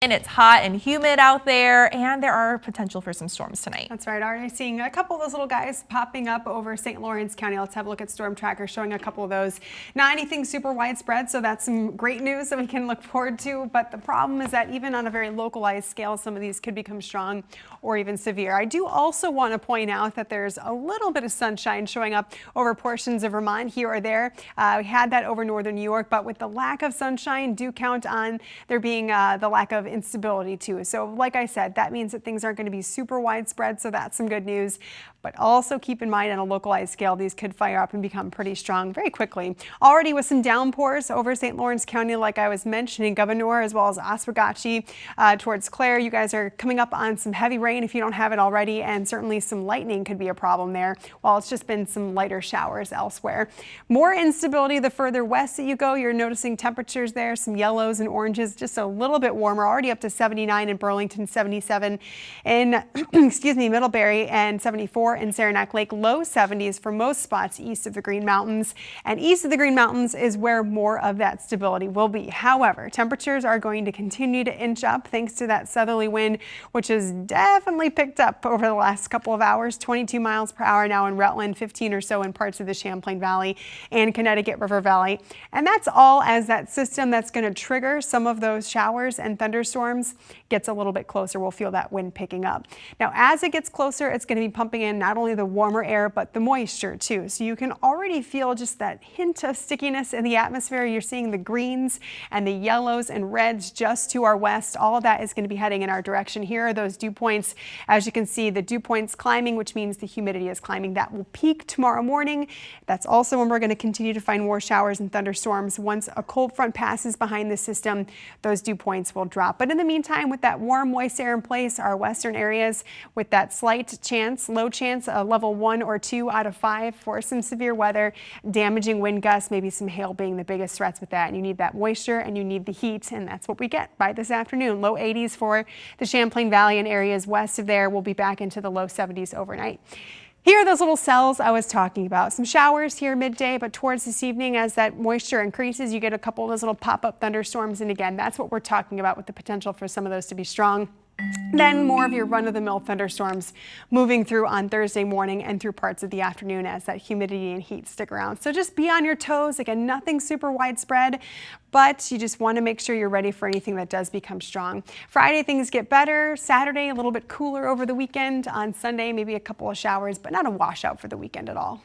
And it's hot and humid out there, and there are potential for some storms tonight. That's right. Already seeing a couple of those little guys popping up over St. Lawrence County. Let's have a look at Storm Tracker showing a couple of those. Not anything super widespread, so that's some great news that we can look forward to. But the problem is that even on a very localized scale, some of these could become strong or even severe. I do also want to point out that there's a little bit of sunshine showing up over portions of Vermont here or there. We had that over northern New York, but with the lack of sunshine, do count on there being the lack of instability too. So like I said, that means that things aren't going to be super widespread, so that's some good news. But also keep in mind on a localized scale, these could fire up and become pretty strong very quickly. Already with some downpours over St. Lawrence County, like I was mentioning, Gouverneur as well as Oswegatchie towards Clare. You guys are coming up on some heavy rain if you don't have it already, and certainly some lightning could be a problem there, while it's just been some lighter showers elsewhere. More instability the further west that you go. You're noticing temperatures there, some yellows and oranges, just a little bit warmer, already up to 79 in Burlington, 77 in Middlebury, and 74 in Saranac Lake. Low 70s for most spots east of the Green Mountains, and east of the Green Mountains is where more of that stability will be. However, temperatures are going to continue to inch up thanks to that southerly wind, which has definitely picked up over the last couple of hours. 22 miles per hour now in Rutland, 15 or so in parts of the Champlain Valley and Connecticut River Valley. And that's all as that system that's going to trigger some of those showers and thunderstorms gets a little bit closer. We'll feel that wind picking up. Now, as it gets closer, it's going to be pumping in not only the warmer air, but the moisture too. So you can already feel just that hint of stickiness in the atmosphere. You're seeing the greens and the yellows and reds just to our west. All of that is going to be heading in our direction. Here are those dew points. As you can see, the dew points climbing, which means the humidity is climbing. That will peak tomorrow morning. That's also when we're going to continue to find more showers and thunderstorms. Once a cold front passes behind the system, those dew points will drop. But in the meantime, with that warm, moist air in place, our western areas with that slight chance, low chance, a level 1 or 2 out of 5 for some severe weather, damaging wind gusts, maybe some hail being the biggest threats with that. And you need that moisture and you need the heat, and that's what we get by this afternoon. Low 80s for the Champlain Valley and areas west of there. We'll be back into the low 70s overnight. Here are those little cells I was talking about. Some showers here midday, but towards this evening, as that moisture increases, you get a couple of those little pop-up thunderstorms. And again, that's what we're talking about with the potential for some of those to be strong. Then more of your run-of-the-mill thunderstorms moving through on Thursday morning and through parts of the afternoon as that humidity and heat stick around. So just be on your toes. Again, nothing super widespread, but you just want to make sure you're ready for anything that does become strong. Friday, things get better. Saturday, a little bit cooler over the weekend. On Sunday, maybe a couple of showers, but not a washout for the weekend at all.